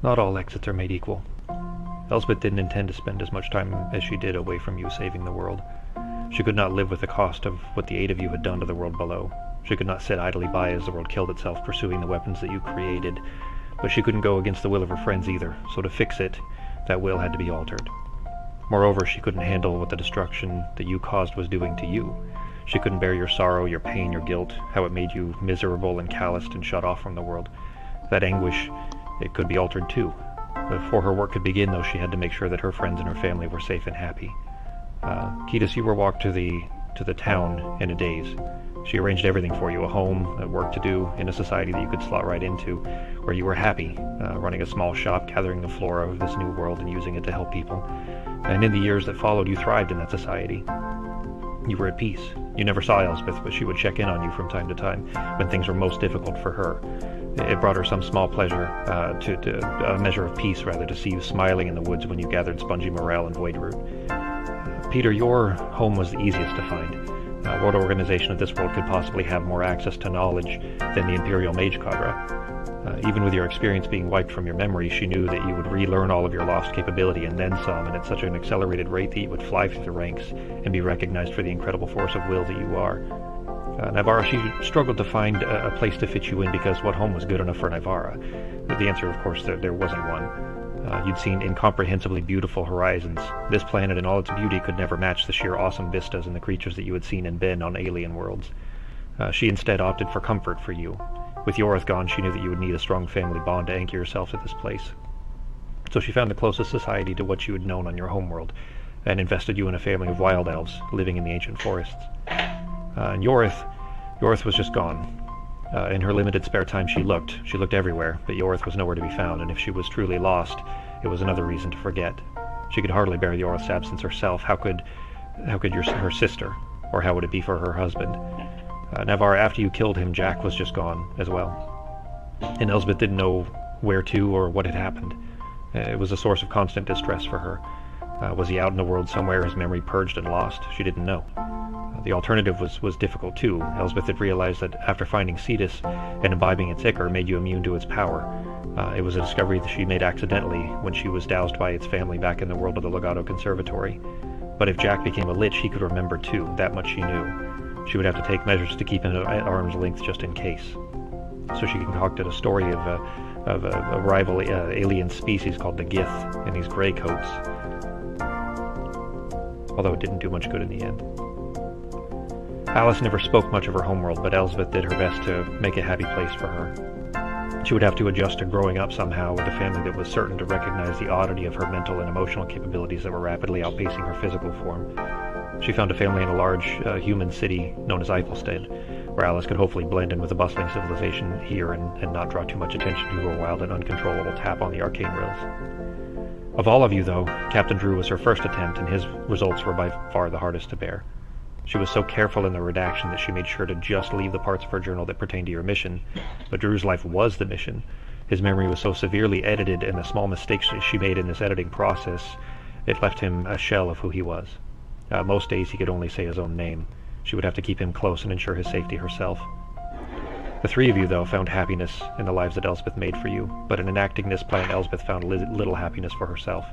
Not all exits are made equal. Elsbeth didn't intend to spend as much time as she did away from you saving the world. She could not live with the cost of what the 8 of you had done to the world below. She could not sit idly by as the world killed itself pursuing the weapons that you created, but she couldn't go against the will of her friends either, so to fix it, that will had to be altered. Moreover, she couldn't handle what the destruction that you caused was doing to you. She couldn't bear your sorrow, your pain, your guilt, how it made you miserable and calloused and shut off from the world. That anguish, it could be altered too. Before her work could begin, though, she had to make sure that her friends and her family were safe and happy. Ketis, you were walked to the town in a daze. She arranged everything for you, a home, work to do, in a society that you could slot right into, where you were happy, running a small shop, gathering the flora of this new world and using it to help people. And in the years that followed, you thrived in that society. You were at peace. You never saw Elsbeth, but she would check in on you from time to time when things were most difficult for her. It brought her some small pleasure, a measure of peace, rather, to see you smiling in the woods when you gathered spongy morel and void root. Peter, your home was the easiest to find. What organization of this world could possibly have more access to knowledge than the Imperial Mage Cadre? Even with your experience being wiped from your memory, she knew that you would relearn all of your lost capability and then some, and at such an accelerated rate that you would fly through the ranks and be recognized for the incredible force of will that you are. Navarra, she struggled to find a place to fit you in because what home was good enough for Navarra? The answer, of course, there wasn't one. You'd seen incomprehensibly beautiful horizons. This planet in all its beauty could never match the sheer awesome vistas and the creatures that you had seen and been on alien worlds. She instead opted for comfort for you. With Yorith gone, she knew that you would need a strong family bond to anchor yourself at this place. So she found the closest society to what you had known on your homeworld, and invested you in a family of wild elves living in the ancient forests. And Yorith was just gone. In her limited spare time she looked everywhere, but Yorith was nowhere to be found, and if she was truly lost, it was another reason to forget. She could hardly bear Yorith's absence herself. How could her sister, or how would it be for her husband? Navarra, after you killed him, Jack was just gone as well. And Elsbeth didn't know where to or what had happened. It was a source of constant distress for her. Was he out in the world somewhere, his memory purged and lost? She didn't know. The alternative was difficult too. Elsbeth had realized that after finding Cetus and imbibing its ichor made you immune to its power. It was a discovery that she made accidentally when she was doused by its family back in the world of the Legato Conservatory. But if Jack became a lich, he could remember too. That much she knew. She would have to take measures to keep him at arm's length just in case. So she concocted a story of a rival alien species called the Gith in these gray coats. Although it didn't do much good in the end. Alice never spoke much of her homeworld, but Elsbeth did her best to make a happy place for her. She would have to adjust to growing up somehow with a family that was certain to recognize the oddity of her mental and emotional capabilities that were rapidly outpacing her physical form. She found a family in a large human city known as Eiffelstead, where Alice could hopefully blend in with the bustling civilization here and not draw too much attention to her wild and uncontrollable tap on the arcane rails. Of all of you, though, Captain Drew was her first attempt, and his results were by far the hardest to bear. She was so careful in the redaction that she made sure to just leave the parts of her journal that pertained to your mission, but Drew's life was the mission. His memory was so severely edited, and the small mistakes she made in this editing process, it left him a shell of who he was. Most days he could only say his own name. She would have to keep him close and ensure his safety herself. The 3 of you, though, found happiness in the lives that Elsbeth made for you, but in enacting this plan, Elsbeth found little happiness for herself.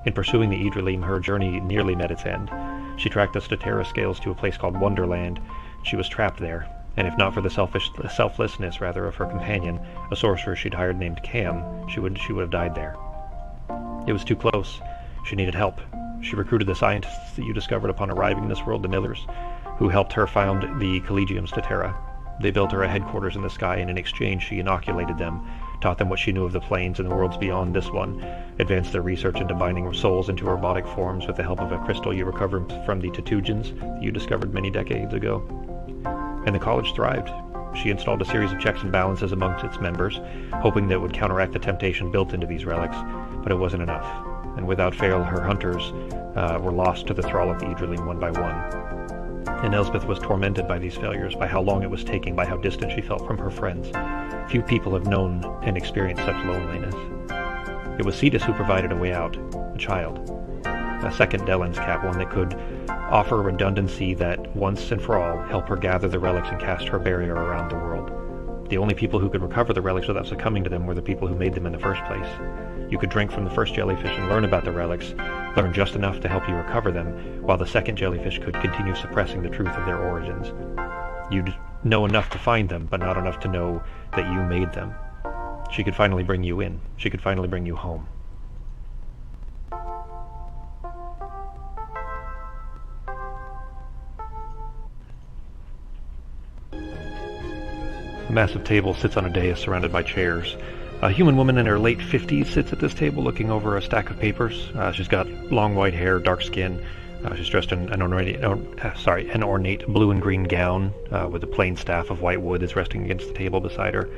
In pursuing the Idrilim, her journey nearly met its end. She tracked the Statera scales to a place called Wonderland. She was trapped there, and if not for the selflessness of her companion, a sorcerer she'd hired named Cam, she would have died there. It was too close. She needed help. She recruited the scientists that you discovered upon arriving in this world, the Millers, who helped her found the Collegium Statera. They built her a headquarters in the sky, and in exchange she inoculated them, taught them what she knew of the planes and the worlds beyond this one, advanced their research into binding souls into robotic forms with the help of a crystal you recovered from the Tatugians that you discovered many decades ago. And the college thrived. She installed a series of checks and balances amongst its members, hoping that it would counteract the temptation built into these relics, but it wasn't enough. And without fail, her hunters were lost to the thrall of the Idrilim one by one. And Elsbeth was tormented by these failures, by how long it was taking, by how distant she felt from her friends. Few people have known and experienced such loneliness. It was Cetus who provided a way out, a child. A second Dellen's cap, one that could offer redundancy that, once and for all, help her gather the relics and cast her barrier around the world. The only people who could recover the relics without succumbing to them were the people who made them in the first place. You could drink from the first jellyfish and learn about the relics, learn just enough to help you recover them, while the second jellyfish could continue suppressing the truth of their origins. You'd know enough to find them, but not enough to know that you made them. She could finally bring you in. She could finally bring you home. A massive table sits on a dais surrounded by chairs. A human woman in her late 50s sits at this table looking over a stack of papers. She's got long white hair, dark skin. She's dressed in an ornate blue and green gown with a plain staff of white wood that's resting against the table beside her.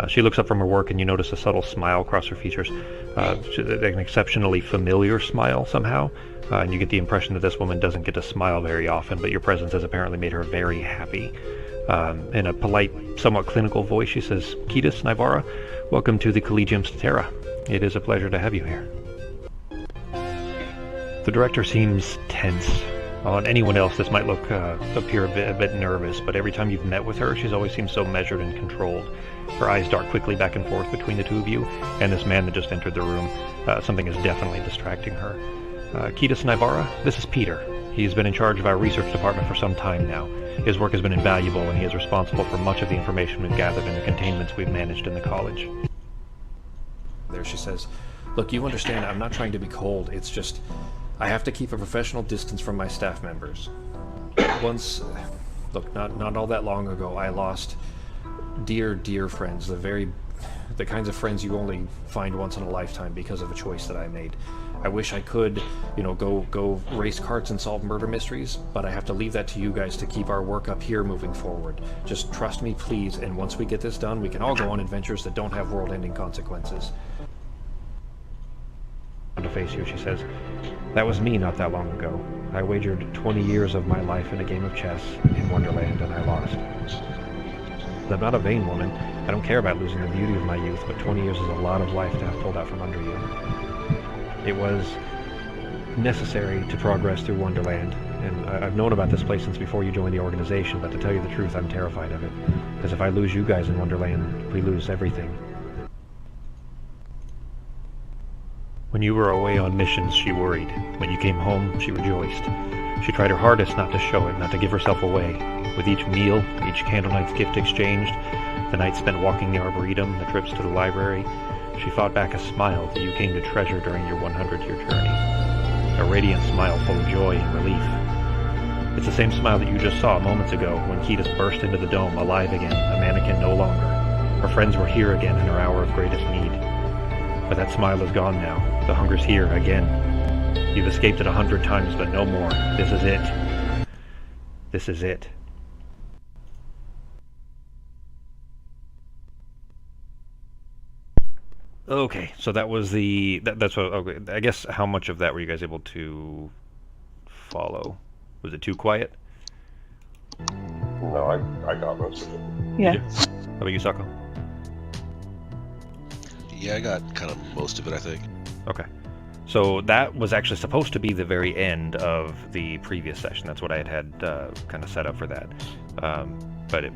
She looks up from her work and you notice a subtle smile across her features. An exceptionally familiar smile somehow. And you get the impression that this woman doesn't get to smile very often, but your presence has apparently made her very happy. In a polite, somewhat clinical voice, she says, "Ketis Nivara, welcome to the Collegium Statera. It is a pleasure to have you here." The director seems tense. On anyone else, this might appear a bit nervous, but every time you've met with her, she's always seemed so measured and controlled. Her eyes dart quickly back and forth between the two of you and this man that just entered the room. Something is definitely distracting her. Ketis Nivara, this is Peter. He's been in charge of our research department for some time now. His work has been invaluable, and he is responsible for much of the information we've gathered in the containments we've managed in the college. There she says, "Look, you understand, I'm not trying to be cold. It's just, I have to keep a professional distance from my staff members. Once, look, not all that long ago, I lost dear, dear friends, the kinds of friends you only find once in a lifetime because of a choice that I made. I wish I could, go race carts and solve murder mysteries, but I have to leave that to you guys to keep our work up here moving forward. Just trust me, please, and once we get this done, we can all go on adventures that don't have world-ending consequences." To face you, she says, "That was me not that long ago. I wagered 20 years of my life in a game of chess in Wonderland, and I lost. I'm not a vain woman. I don't care about losing the beauty of my youth, but 20 years is a lot of life to have pulled out from under you. It was necessary to progress through Wonderland, and I've known about this place since before you joined the organization, but to tell you the truth, I'm terrified of it. Because if I lose you guys in Wonderland, we lose everything." When you were away on missions, she worried. When you came home, she rejoiced. She tried her hardest not to show it, not to give herself away. With each meal, each candlenight's gift exchanged, the nights spent walking the Arboretum, the trips to the library, she fought back a smile that you came to treasure during your 100-year journey. A radiant smile full of joy and relief. It's the same smile that you just saw moments ago when Ketis burst into the dome, alive again, a mannequin no longer. Her friends were here again in her hour of greatest need. But that smile is gone now. The hunger's here again. You've escaped it 100 times, but no more. This is it. This is it. Okay, so that was that's what, okay, I guess how much of that were you guys able to follow? Was it too quiet? No, I got most of it. Yeah. How about you, Sako? Yeah, I got kind of most of it, I think. Okay. So that was actually supposed to be the very end of the previous session. That's what I had kind of set up for that.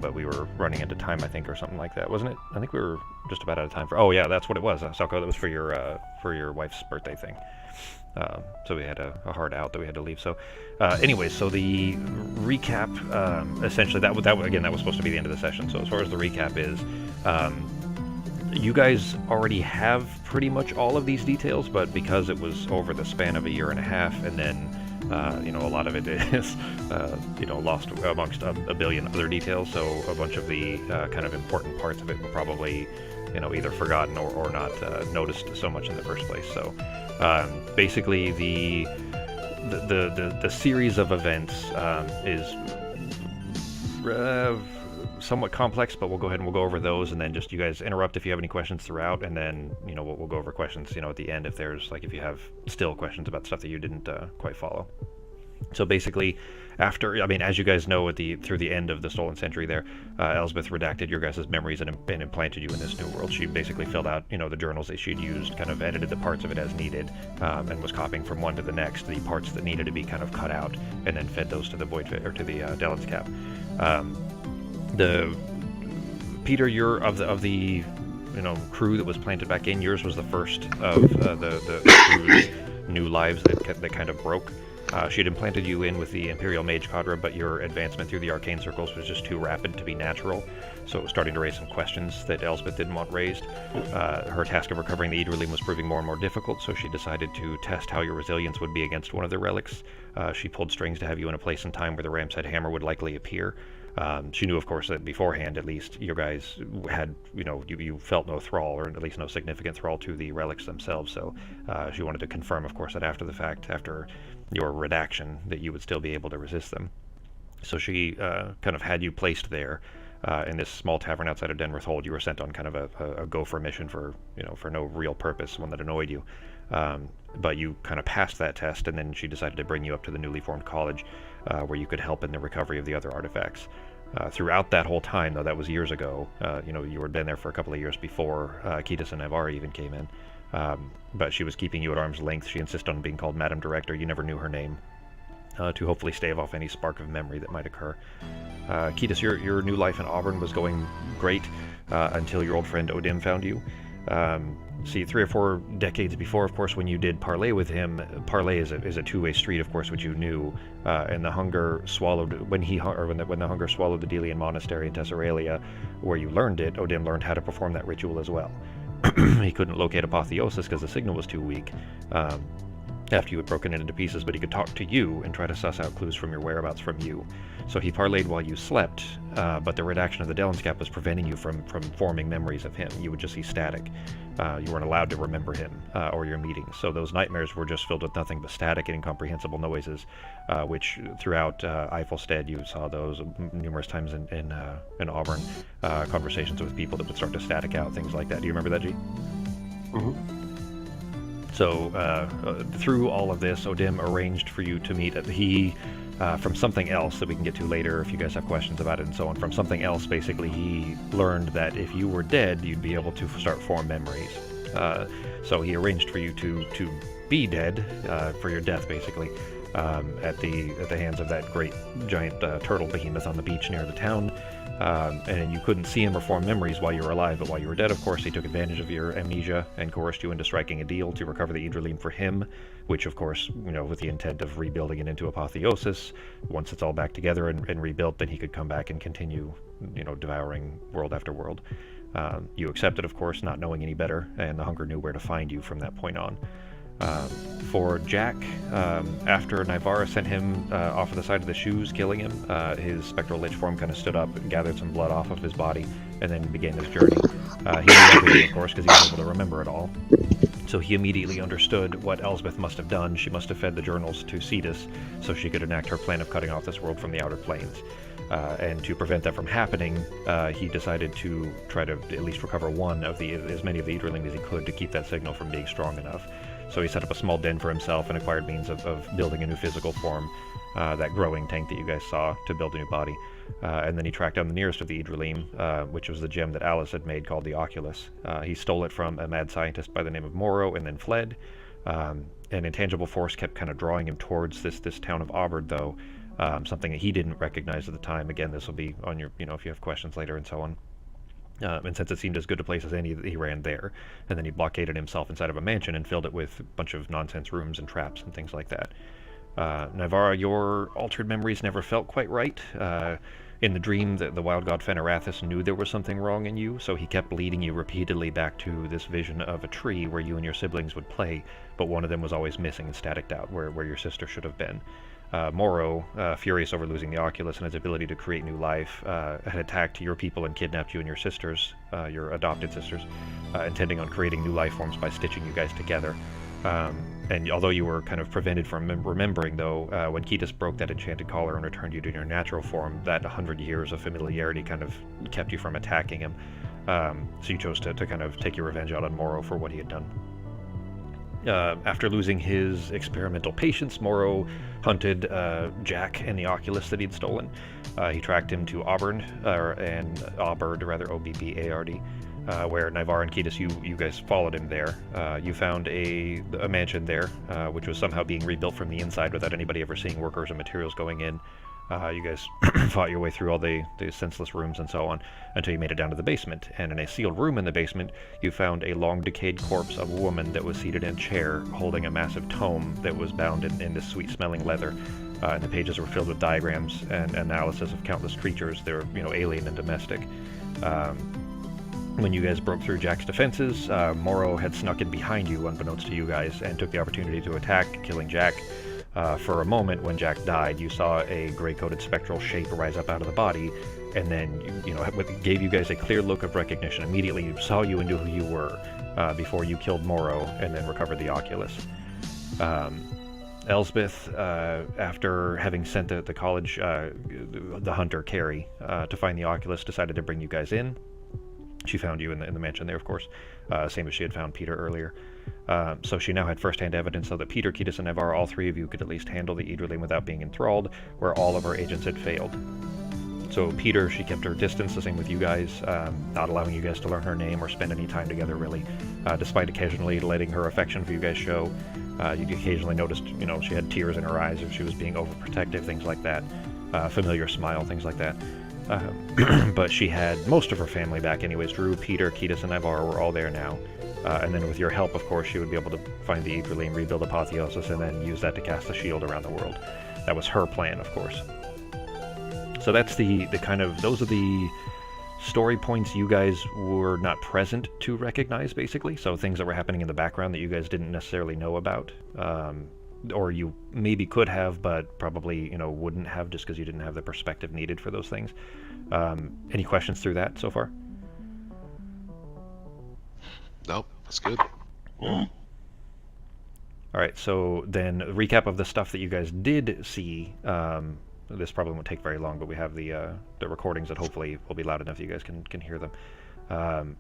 But we were running into time, I think, or something like that, wasn't it? I think we were just about out of time for. Oh yeah, that's what it was, Sako. That was for your wife's birthday thing. So we had a hard out that we had to leave. So, anyways, so the recap, essentially, that was supposed to be the end of the session. So as far as the recap is, you guys already have pretty much all of these details, but because it was over the span of a year and a half, and then a lot of it is lost amongst a billion other details, so a bunch of the kind of important parts of it were probably either forgotten or not noticed so much in the first place. So basically the series of events is somewhat complex, but we'll go ahead and we'll go over those, and then just you guys interrupt if you have any questions throughout, and then we'll go over questions at the end if you have still questions about stuff that you didn't quite follow. So basically, as you guys know, through the end of the Stolen Century there, Elsbeth redacted your guys' memories and implanted you in this new world. She basically filled out, the journals that she'd used, kind of edited the parts of it as needed, and was copying from one to the next the parts that needed to be kind of cut out, and then fed those to the Void or to the Delen's Cap. The Peter, you're of the crew that was planted back in. Yours was the first of the crew's new lives that kind of broke. She had implanted you in with the Imperial Mage Cadre, but your advancement through the arcane circles was just too rapid to be natural, so it was starting to raise some questions that Elsbeth didn't want raised. Her task of recovering the Idrilim was proving more and more difficult, so she decided to test how your resilience would be against one of the relics. She pulled strings to have you in a place and time where the Ram's Head Hammer would likely appear. She knew, of course, that beforehand, at least, you guys had, you felt no thrall, or at least no significant thrall to the relics themselves, so she wanted to confirm, of course, that after the fact, after your redaction, that you would still be able to resist them. So she kind of had you placed there in this small tavern outside of Denverth Hold. You were sent on kind of a gopher mission for no real purpose, one that annoyed you. But you kind of passed that test, and then she decided to bring you up to the newly formed college, where you could help in the recovery of the other artifacts. Throughout that whole time, though, that was years ago, you had been there for a couple of years before Kitas and Navarre even came in, but she was keeping you at arm's length. She insisted on being called Madam Director. You never knew her name, to hopefully stave off any spark of memory that might occur. Kitas, your new life in Auburn was going great until your old friend Odim found you. See, 3 or 4 decades before, of course, when you did parley with him, parley is a two-way street, of course, which you knew, and the hunger swallowed, when the hunger swallowed the Delian Monastery in Tesseralia, where you learned it, Odim learned how to perform that ritual as well. He couldn't locate Apotheosis because the signal was too weak, after you had broken it into pieces, but he could talk to you and try to suss out clues from your whereabouts from you. So he parlayed while you slept, but the redaction of the Delens Cap was preventing you from forming memories of him. You would just see static. You weren't allowed to remember him or your meetings. So those nightmares were just filled with nothing but static and incomprehensible noises, which throughout Eifelstead you saw those numerous times in Auburn, conversations with people that would start to static out, things like that. Do you remember that, G? Mm-hmm. So through all of this, Odim arranged for you to meet. From something else that we can get to later if you guys have questions about it and so on. From something else, basically, he learned that if you were dead, you'd be able to start form memories. So he arranged for you to be dead for your death, basically, at the hands of that great giant turtle behemoth on the beach near the town. And you couldn't see him or form memories while you were alive, but while you were dead, of course, he took advantage of your amnesia and coerced you into striking a deal to recover the Idrilim for him, which, of course, with the intent of rebuilding it into Apotheosis. Once it's all back together and rebuilt, then he could come back and continue, devouring world after world. You accepted, of course, not knowing any better, and the hunger knew where to find you from that point on. For Jack, after Navarre sent him off of the side of the shoes, killing him, his spectral lich form kind of stood up and gathered some blood off of his body, and then began his journey. He knew everything, of course, because he was able to remember it all. So he immediately understood what Elsbeth must have done. She must have fed the journals to Cetus, so she could enact her plan of cutting off this world from the outer planes. And to prevent that from happening, he decided to try to at least recover as many of the Idriling as he could to keep that signal from being strong enough. So he set up a small den for himself and acquired means of building a new physical form, that growing tank that you guys saw, to build a new body. And then he tracked down the nearest of the Idrilim, which was the gem that Alice had made called the Oculus. He stole it from a mad scientist by the name of Moro and then fled. An intangible force kept kind of drawing him towards this town of Auburn, though, something that he didn't recognize at the time. Again, this will be on your, if you have questions later and so on. And since it seemed as good a place as any, he ran there. And then he blockaded himself inside of a mansion and filled it with a bunch of nonsense rooms and traps and things like that. Navarre, your altered memories never felt quite right. In the dream, the wild god Fenarathis knew there was something wrong in you, so he kept leading you repeatedly back to this vision of a tree where you and your siblings would play, but one of them was always missing and staticked out, where your sister should have been. Moro, furious over losing the Oculus and his ability to create new life, had attacked your people and kidnapped you and your sisters, your adopted sisters, intending on creating new life forms by stitching you guys together. And although you were kind of prevented from remembering, though, when Kitas broke that enchanted collar and returned you to your natural form, that 100 years of familiarity kind of kept you from attacking him. So you chose to kind of take your revenge out on Moro for what he had done. After losing his experimental patience, Moro hunted Jack and the Oculus that he'd stolen. He tracked him to Auburn, Obbard, where Navarre and Kitas, you guys followed him there. You found a mansion there, which was somehow being rebuilt from the inside without anybody ever seeing workers or materials going in. You guys fought your way through all the senseless rooms and so on until you made it down to the basement. And in a sealed room in the basement, you found a long decayed corpse of a woman that was seated in a chair holding a massive tome that was bound in this sweet-smelling leather. And the pages were filled with diagrams and analysis of countless creatures. They were, alien and domestic. When you guys broke through Jack's defenses, Morrow had snuck in behind you, unbeknownst to you guys, and took the opportunity to attack, killing Jack. For a moment, when Jack died, you saw a gray-coated spectral shape rise up out of the body, and then, gave you guys a clear look of recognition. Immediately, you saw you and knew who you were before you killed Morrow and then recovered the Oculus. Elsbeth, after having sent the college, the hunter, Carrie, to find the Oculus, decided to bring you guys in. She found you in the mansion there, of course, same as she had found Peter earlier. So she now had first-hand evidence so that Peter, Kiedis, and Navarre, all three of you, could at least handle the Idrilin without being enthralled, where all of her agents had failed. So Peter, she kept her distance, the same with you guys, not allowing you guys to learn her name or spend any time together, really, despite occasionally letting her affection for you guys show. You occasionally noticed, she had tears in her eyes if she was being overprotective, things like that. Familiar smile, things like that. But she had most of her family back anyways. Drew, Peter, Kiedis, and Navarre were all there now. And then with your help, of course, she would be able to find the Idrilin, rebuild Apotheosis, and then use that to cast a shield around the world. That was her plan, of course. So that's the kind of, those are the story points you guys were not present to recognize, basically. So things that were happening in the background that you guys didn't necessarily know about. Or you maybe could have, but probably, wouldn't have just because you didn't have the perspective needed for those things. Any questions through that so far? Nope, that's good. All right, so then recap of the stuff that you guys did see. This probably won't take very long, but we have the recordings that hopefully will be loud enough you guys can hear them.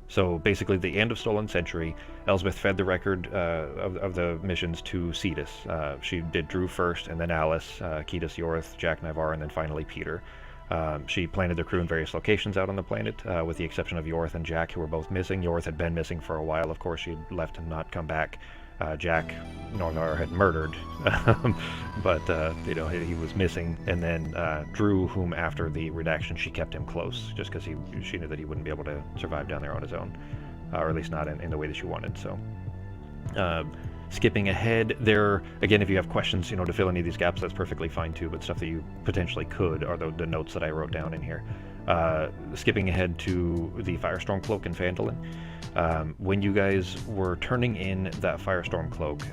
So basically, the end of Stolen Century, Elsbeth fed the record of the missions to Cetus. She did Drew first, and then Alice, Kiedis, Yorth, Jack, Navarre, and then finally Peter. She planted the crew in various locations out on the planet, with the exception of Yorth and Jack, who were both missing. Yorth had been missing for a while, of course. She'd left and not come back. Jack, Navarre had murdered, but, he was missing. And then Drew, whom after the redaction, she kept him close, just because she knew that he wouldn't be able to survive down there on his own, or at least not in the way that she wanted, so... Skipping ahead, there, again, if you have questions, to fill any of these gaps, that's perfectly fine too, but stuff that you potentially could are the notes that I wrote down in here. Skipping ahead to the Firestorm Cloak in Phandalin. When you guys were turning in that Firestorm Cloak,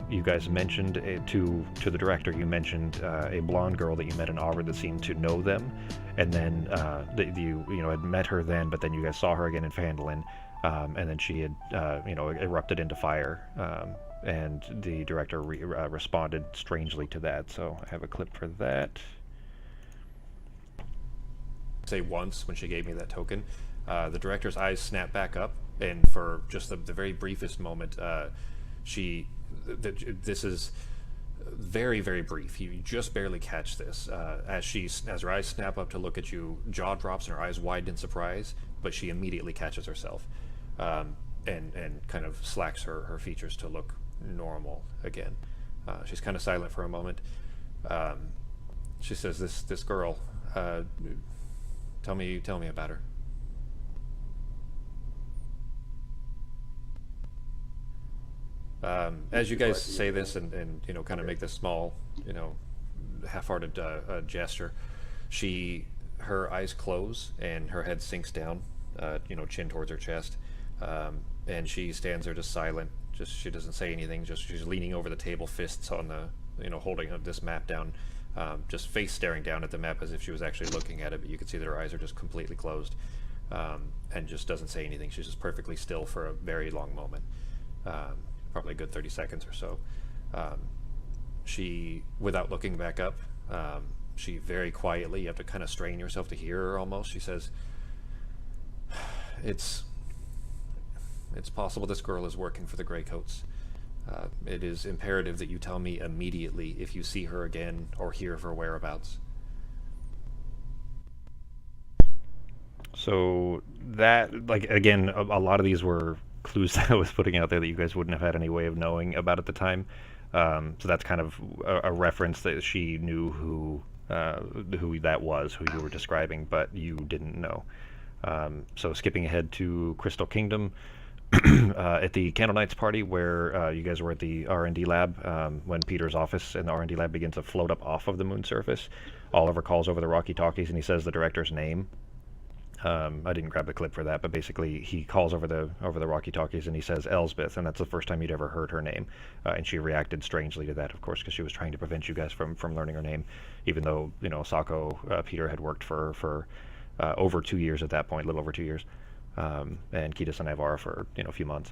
you guys mentioned to the director, you mentioned a blonde girl that you met in Auburn that seemed to know them, and then you had met her then, but then you guys saw her again in Phandalin, and then she had erupted into fire. And the director responded strangely to that, so I have a clip for that. Say once, when she gave me that token, the director's eyes snapped back up, and for just the very briefest moment, this is very, very brief. You just barely catch this. As her eyes snap up to look at you, jaw drops and her eyes widen in surprise, but she immediately catches herself, and kind of slacks her features to look normal again. She's kind of silent for a moment. She says, "This girl. Tell me about her." As you guys say this and kind of make this small, half-hearted gesture, her eyes close and her head sinks down, chin towards her chest, and she stands there just silent. She doesn't say anything. She's leaning over the table, fists on the, holding this map down, just face staring down at the map as if she was actually looking at it. But you can see that her eyes are just completely closed, and just doesn't say anything. She's just perfectly still for a very long moment, probably a good 30 seconds or so. She, without looking back up, she very quietly, you have to kind of strain yourself to hear her almost. She says, It's possible this girl is working for the Greycoats. It is imperative that you tell me immediately if you see her again or hear of her whereabouts." So that, again, a lot of these were clues that I was putting out there that you guys wouldn't have had any way of knowing about at the time. So that's kind of a reference that she knew who who that was, who you were describing, but you didn't know. So skipping ahead to Crystal Kingdom, at the Candle Knights party where you guys were at the R&D lab, when Peter's office in the R&D lab begins to float up off of the moon surface, Oliver calls over the walkie-talkies and he says the director's name. I didn't grab the clip for that, but basically he calls over the walkie-talkies and he says Elsbeth, and that's the first time you'd ever heard her name. And she reacted strangely to that, of course, because she was trying to prevent you guys from learning her name, even though Sako Peter had worked for over 2 years at that point, a little over 2 years, and Kitas and Nivara for a few months.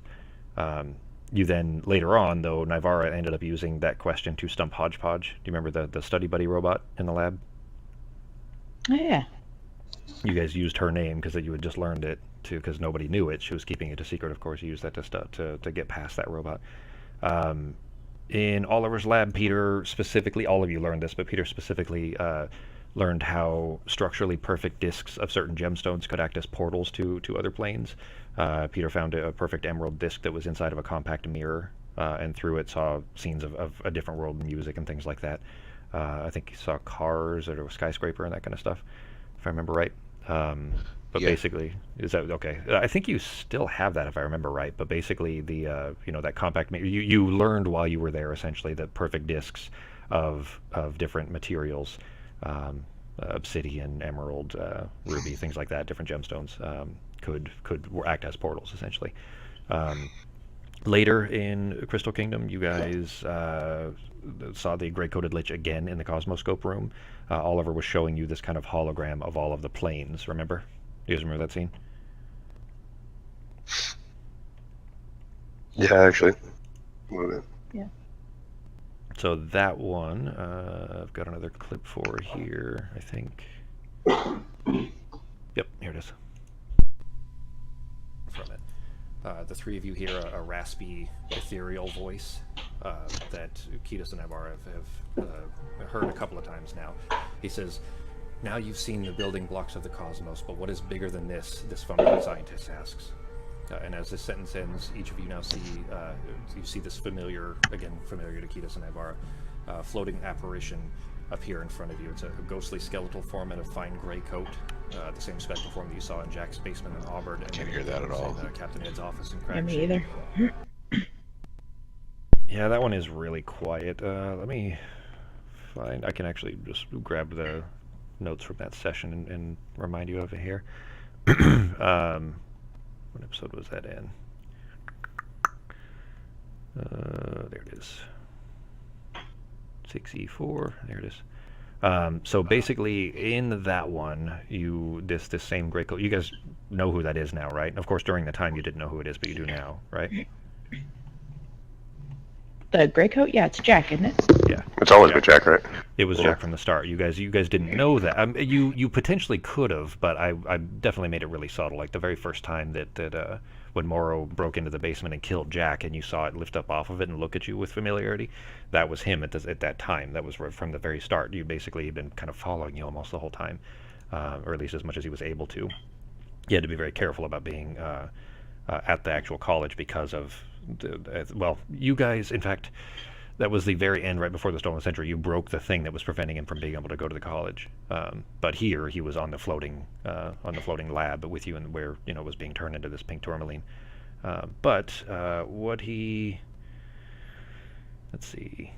You then later on, though, Nivara ended up using that question to stump Hodgepodge. Do you remember the study buddy robot in the lab? Oh, yeah. You guys used her name because you had just learned it because nobody knew it. She was keeping it a secret, of course. You used that to get past that robot. In Oliver's lab, Peter specifically, all of you learned this, but Peter specifically learned how structurally perfect discs of certain gemstones could act as portals to other planes. Peter found a perfect emerald disc that was inside of a compact mirror, and through it saw scenes of a different world, music and things like that. I think he saw cars or a skyscraper and that kind of stuff, if I remember right. But Yeah. basically, is that okay? I think you still have that, if I remember right. But basically, the that compact you learned while you were there essentially that perfect discs of different materials, obsidian, emerald, ruby, things like that, different gemstones, could act as portals essentially. Later in Crystal Kingdom, you guys saw the gray-coated lich again in the Cosmoscope room. Oliver was showing you this kind of hologram of all of the planes, remember? You guys remember that scene? Yeah, actually. Yeah. So that one, I've got another clip for here, I think. Yep, here it is. From it. The three of you hear a raspy, ethereal voice that Kitas and Ibarra have heard a couple of times now. He says, "Now you've seen the building blocks of the cosmos, but what is bigger than this fumbling scientist asks." And as this sentence ends, each of you now see this familiar to Kitas and Ibarra, floating apparition appear in front of you. It's a ghostly skeletal form in a fine gray coat, the same spectral form that you saw in Jack's basement in Auburn. Can't hear that at all. Captain Ed's office in Yeah, Craig. me either. Yeah, that one is really quiet. Let me find... I can actually just grab the notes from that session and remind you of it here. What episode was that in? There it is. 6E4. There it is. So basically, in that one, this same gray coat. You guys know who that is now, right? Of course, during the time you didn't know who it is, but you do now, right? The gray coat? Yeah, it's Jack, isn't it? Yeah. It's always been Jack, right? It was Jack from the start. You guys didn't know that. You potentially could have, but I definitely made it really subtle. Like the very first time that when Morrow broke into the basement and killed Jack, and you saw it lift up off of it and look at you with familiarity, that was him at that time. That was from the very start. You basically had been kind of following you almost the whole time, or at least as much as he was able to. He had to be very careful about being at the actual college because of you guys. In fact, that was the very end, right before the Stolen Century. You broke the thing that was preventing him from being able to go to the college. But here he was on the floating lab with you, and where was being turned into this pink tourmaline. What he... Let's see.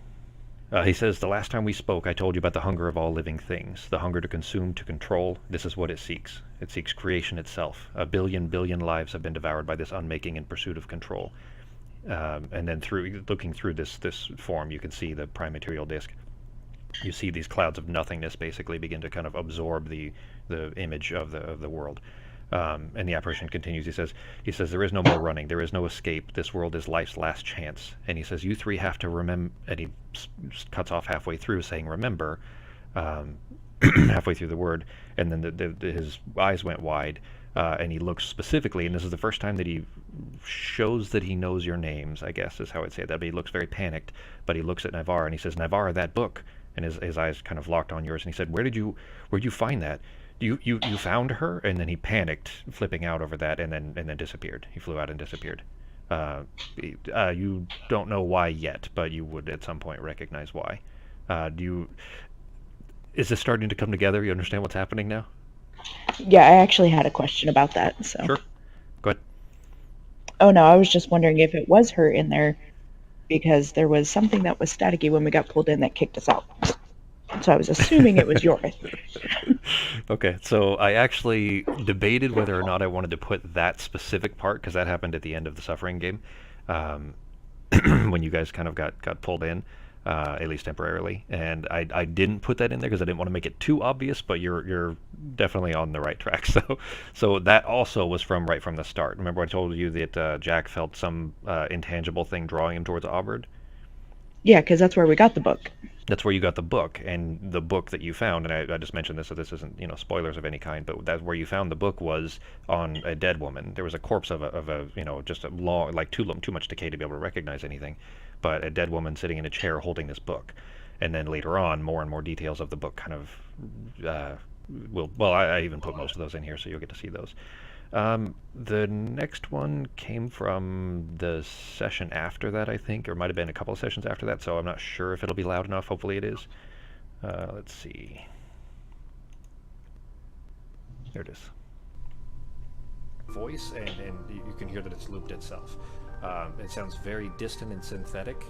He says, "The last time we spoke, I told you about the hunger of all living things, the hunger to consume, to control. This is what it seeks. It seeks creation itself. A billion lives have been devoured by this unmaking in pursuit of control." And then looking through this form, you can see the prime material disk. You see these clouds of nothingness basically begin to kind of absorb the image of the world. And the apparition continues. He says, "There is no more running. There is no escape. This world is life's last chance." And he says, "You three have to remember." And he cuts off halfway through, saying "remember," halfway through the word. And then his eyes went wide, and he looks specifically. And this is the first time that he shows that he knows your names, I guess is how I'd say that. But he looks very panicked. But he looks at Nivara and he says, "Nivara, that book." And his eyes kind of locked on yours. And he said, "Where'd you find that? You found her?" And then he panicked, flipping out over that, and then disappeared. He flew out and disappeared. You don't know why yet, but you would at some point recognize why. Is this starting to come together? You understand what's happening now? Yeah, I actually had a question about that. So. Sure. Go ahead. Oh no, I was just wondering if it was her in there because there was something that was staticky when we got pulled in that kicked us out. So I was assuming it was yours. Okay, so I actually debated whether or not I wanted to put that specific part, because that happened at the end of the Suffering game, um, when you guys kind of got pulled in, at least temporarily. And I didn't put that in there because I didn't want to make it too obvious, but you're definitely on the right track. So that also was from right from the start. Remember I told you that Jack felt some intangible thing drawing him towards Auberd? Yeah, because that's where we got the book. That's where you got the book, and the book that you found, and I just mentioned this, so this isn't, spoilers of any kind, but that's where you found the book was on a dead woman. There was a corpse of a just a long, like too much decay to be able to recognize anything, but a dead woman sitting in a chair holding this book. And then later on, more and more details of the book kind of I even put most of those in here, so you'll get to see those. The next one came from the session after that, I think, or might have been a couple of sessions after that, so I'm not sure if it'll be loud enough. Hopefully it is. Let's see. There it is. Voice, and you can hear that it's looped itself. It sounds very distant and synthetic,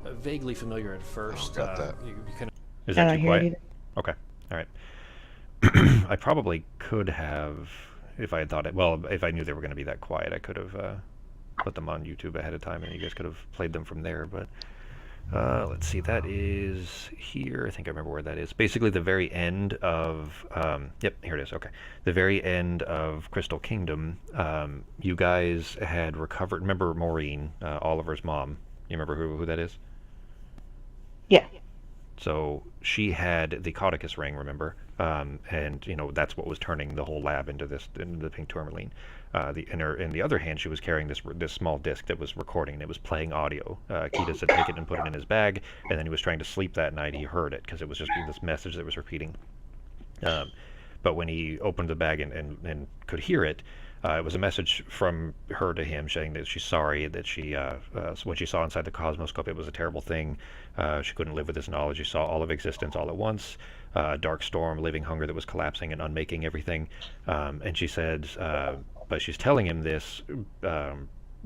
vaguely familiar at first. Got that. You can Is that too hear quiet? it either. Okay. All right. I probably could have, if I had thought it, well, if I knew they were going to be that quiet, I could have put them on YouTube ahead of time and you guys could have played them from there. But let's see, that is here. I think I remember where that is. Basically the very end of, yep, here it is. Okay. The very end of Crystal Kingdom, you guys had recovered, remember Maureen, Oliver's mom? You remember who that is? Yeah. So she had the Caudicus ring, remember? And that's what was turning the whole lab into the pink tourmaline. In the other hand, she was carrying this small disc that was recording, and it was playing audio. Kitas had taken it and put it in his bag, and then he was trying to sleep that night. He heard it because it was just this message that was repeating. But when he opened the bag and could hear it, it was a message from her to him saying that she's sorry, that what she saw inside the Cosmoscope, it was a terrible thing. She couldn't live with this knowledge. She saw all of existence all at once, dark storm, living hunger that was collapsing and unmaking everything. And she said, but she's telling him this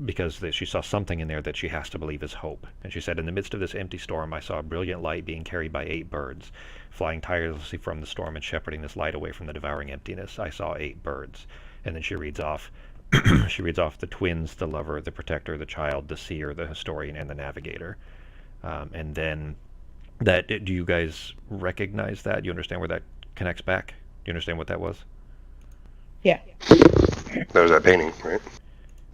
because she saw something in there that she has to believe is hope. And she said, in the midst of this empty storm, I saw a brilliant light being carried by 8 birds, flying tirelessly from the storm and shepherding this light away from the devouring emptiness. I saw 8 birds. And then she reads off the twins, the lover, the protector, the child, the seer, the historian, and the navigator. And then do you guys recognize that? Do you understand where that connects back? Do you understand what that was? Yeah. That was that painting, right?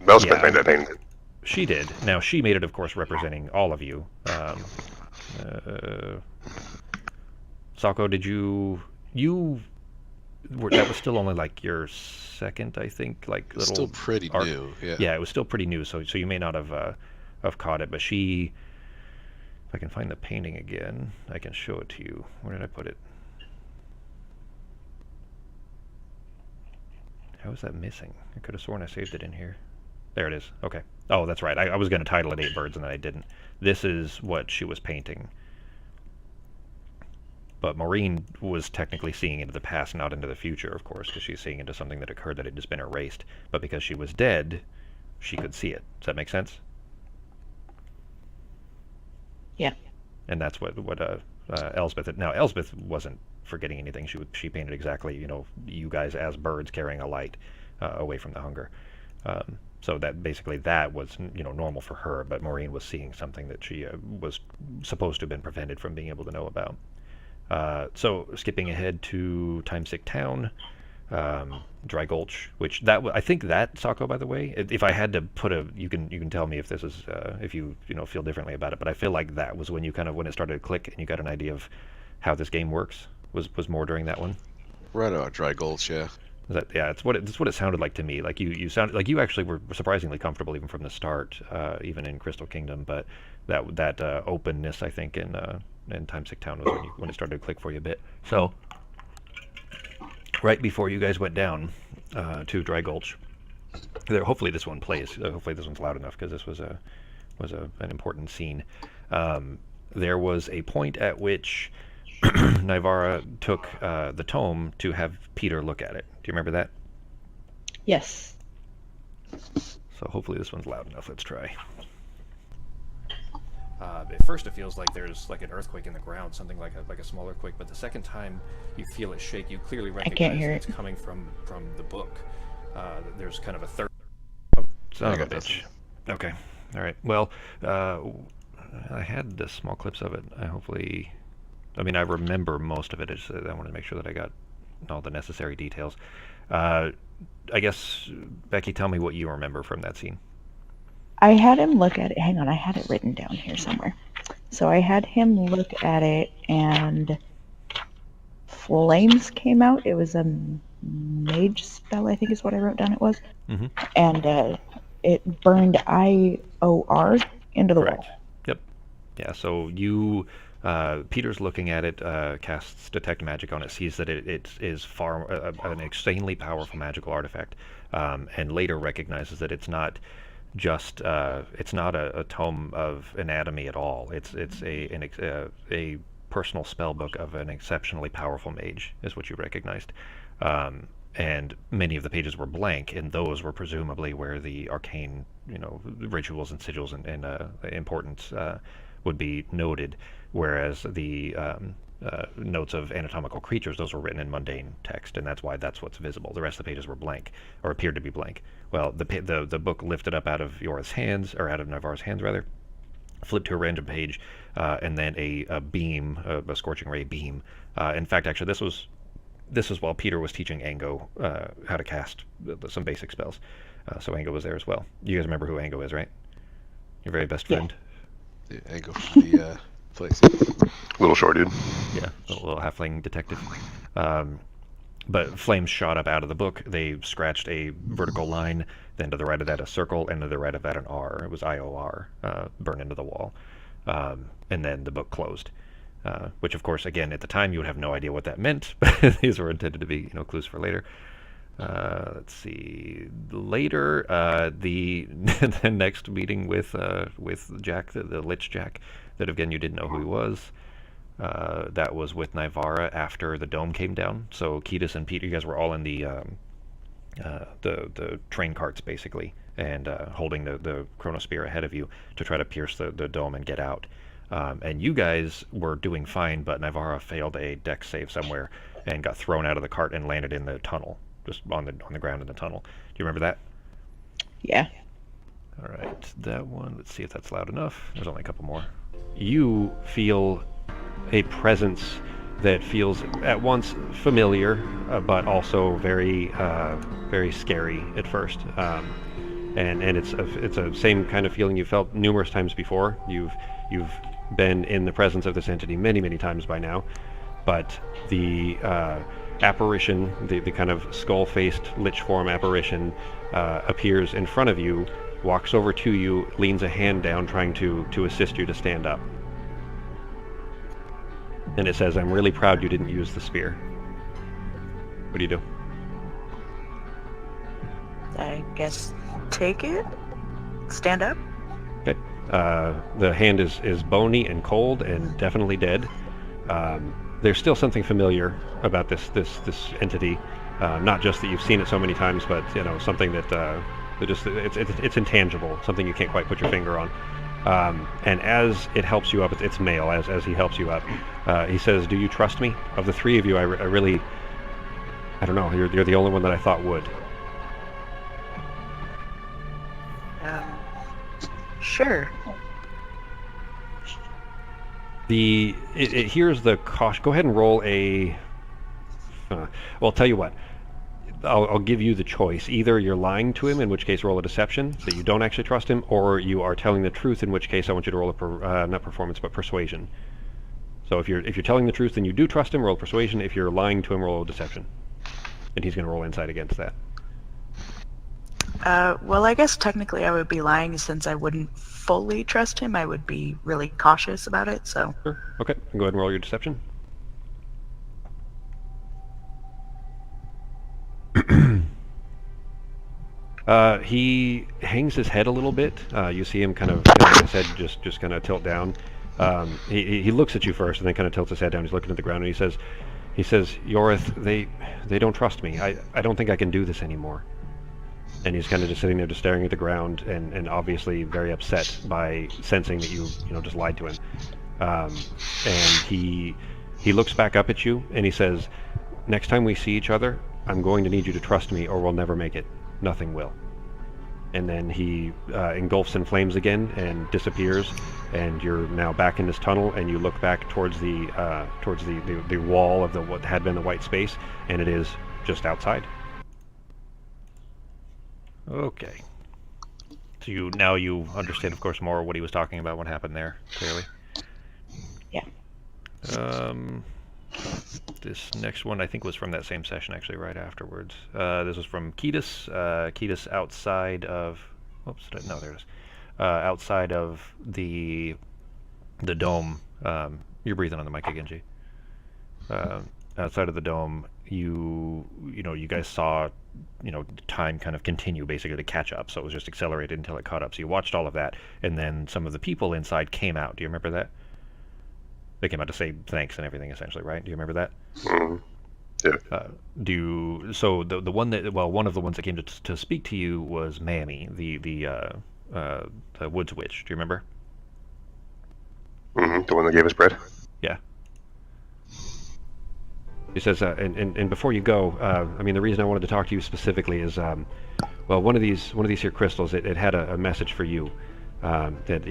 Elspeth Yeah. made that painting. She did. Now, she made it, of course, representing all of you. Sako, did you that was still only like your second, I think, like little Still pretty arc. new, yeah. Yeah, it was still pretty new, so you may not have caught it, but she, if I can find the painting again, I can show it to you. Where did I put it? How is that missing? I could have sworn I saved it in here. There it is. Okay. Oh, that's right. I was going to title it 8 Birds, and then I didn't. This is what she was painting. But Maureen was technically seeing into the past, not into the future, of course, because she's seeing into something that occurred that had just been erased. But because she was dead, she could see it. Does that make sense? Yeah. And that's what Elspeth. Now, Elspeth wasn't forgetting anything. She painted exactly, you guys as birds carrying a light away from the hunger. So that basically that was normal for her. But Maureen was seeing something that she was supposed to have been prevented from being able to know about. So skipping ahead to Timesick Town, Dry Gulch, which I think that Sako, by the way, if I had to put you can tell me if this is if you feel differently about it, but I feel like that was when when it started to click and you got an idea of how this game works. Was more during that one. Right on, Dry Gulch, yeah. It's what it sounded like to me. Like you sounded like you actually were surprisingly comfortable even from the start, even in Crystal Kingdom. But that openness, I think, in Timesick Town was when it started to click for you a bit. So right before you guys went down to Dry Gulch, hopefully this one plays. Hopefully this one's loud enough because this was an important scene. There was a point at which Nivara took the tome to have Peter look at it. Do you remember that? Yes. So hopefully this one's loud enough. Let's try. At first it feels like there's like an earthquake in the ground, something like a small earthquake, but the second time you feel it shake, you clearly recognize hear it's it. coming from the book. There's kind of a third. Son of a got this. bitch. Okay. All right. Well, I had the small clips of it. I mean, I remember most of it. I wanted to make sure that I got all the necessary details. I guess, Becky, tell me what you remember from that scene. I had him look at it. Hang on, I had it written down here somewhere. So I had him look at it, and flames came out. It was a mage spell, I think is what I wrote down it was. Mm-hmm. And it burned IOR into the Correct. wall. Yep. Yeah, so Peter's looking at it, casts Detect Magic on it, sees that it is an insanely powerful magical artifact, and later recognizes that it's not just it's not a tome of anatomy at all. It's a personal spell book of an exceptionally powerful mage, is what you recognized. And many of the pages were blank, and those were presumably where the arcane, rituals and sigils and importance would be noted, whereas the notes of anatomical creatures, those were written in mundane text, and that's what's visible. The rest of the pages were blank, or appeared to be blank. Well, the book lifted up out of Yora's hands, or out of Nivara's hands rather, flipped to a random page, and then a beam, a scorching ray beam. In fact, actually, this was while Peter was teaching Ango how to cast some basic spells. So Ango was there as well. You guys remember who Ango is, right? Your very best friend. The angle from the place. Little short dude. Yeah, a little halfling detective. But flames shot up out of the book. They scratched a vertical line, then to the right of that a circle, and to the right of that an R. It was IOR, burn into the wall. And then the book closed. Which, of course, again, at the time you would have no idea what that meant, but these were intended to be, clues for later. Let's see. Later, the next meeting with Jack, the Lich Jack, that again you didn't know who he was. That was with Nivara after the dome came down. So Ketis and Peter, you guys were all in the train carts basically, and holding the chronosphere ahead of you to try to pierce the dome and get out. And you guys were doing fine, but Nivara failed a dex save somewhere and got thrown out of the cart and landed in the tunnel, just on the ground in the tunnel. Do you remember that? Yeah. All right, that one. Let's see if that's loud enough. There's only a couple more. You feel a presence that feels at once familiar, but also very, very scary at first. And it's a same kind of feeling you felt numerous times before. You've been in the presence of this entity many times by now, but the apparition, the kind of skull-faced lich form apparition, appears in front of you, walks over to you, leans a hand down, trying to assist you to stand up. And it says, "I'm really proud you didn't use the spear." What do you do? I guess take it. Stand up. Okay. The hand is bony and cold and definitely dead. There's still something familiar about this entity. Not just that you've seen it so many times, but something that it's intangible, something you can't quite put your finger on. And as it helps you up, it's male. As he helps you up, he says, "Do you trust me? Of the three of you, I really, I don't know. You're the only one that I thought would." Sure. It hears the caution. Go ahead and roll a. Well, I'll tell you what. I'll give you the choice. Either you're lying to him, in which case roll a deception, that you don't actually trust him, or you are telling the truth, in which case I want you to roll not performance, but persuasion. So if you're telling the truth and you do trust him, roll persuasion. If you're lying to him, roll deception. And he's going to roll insight against that. Well, I guess technically I would be lying since I wouldn't fully trust him. I would be really cautious about it, so... Sure. Okay, go ahead and roll your deception. He hangs his head a little bit. You see him kind of, his head just kind of tilt down. He looks at you first and then kind of tilts his head down. He's looking at the ground and he says, Yorith, they don't trust me. I don't think I can do this anymore. And he's kind of just sitting there, just staring at the ground, and obviously very upset by sensing that you just lied to him. And he looks back up at you and he says, next time we see each other, I'm going to need you to trust me or we'll never make it. Nothing will. And then he engulfs in flames again and disappears, and you're now back in this tunnel, and you look back towards the wall of what had been the white space, and it is just outside. Okay. So you understand, of course, more what he was talking about, what happened there, clearly. Yeah. This next one I think was from that same session, actually, right afterwards. This was from Ketis. Ketis outside of... Oops, no, there it is. Outside of the dome. You're breathing on the mic again, G. Outside of the dome, you guys saw, time kind of continue, basically, to catch up. So it was just accelerated until it caught up. So you watched all of that, and then some of the people inside came out. Do you remember that? They came out to say thanks and everything, essentially, right? Do you remember that? Mm-hmm. Yeah. So the one that, well, one of the ones that came to speak to you was Mammy, the woods witch. Do you remember? Mm-hmm. The one that gave us bread. Yeah. He says, and before you go, the reason I wanted to talk to you specifically is, well, one of these here crystals, it had a message for you. That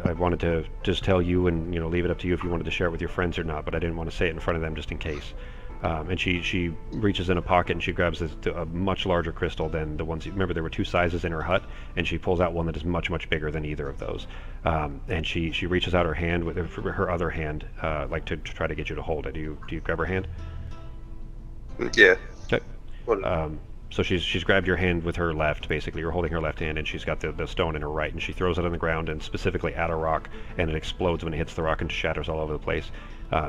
I wanted to just tell you and leave it up to you if you wanted to share it with your friends or not, but I didn't want to say it in front of them just in case. And she reaches in a pocket and she grabs a much larger crystal than the ones. Remember, there were two sizes in her hut, and she pulls out one that is much bigger than either of those. And she reaches out her hand with her other hand, like to try to get you to hold it. Do you grab her hand? Yeah. Okay. So she's grabbed your hand with her left, basically. You're holding her left hand, and she's got the stone in her right, and she throws it on the ground, and specifically at a rock, and it explodes when it hits the rock and shatters all over the place.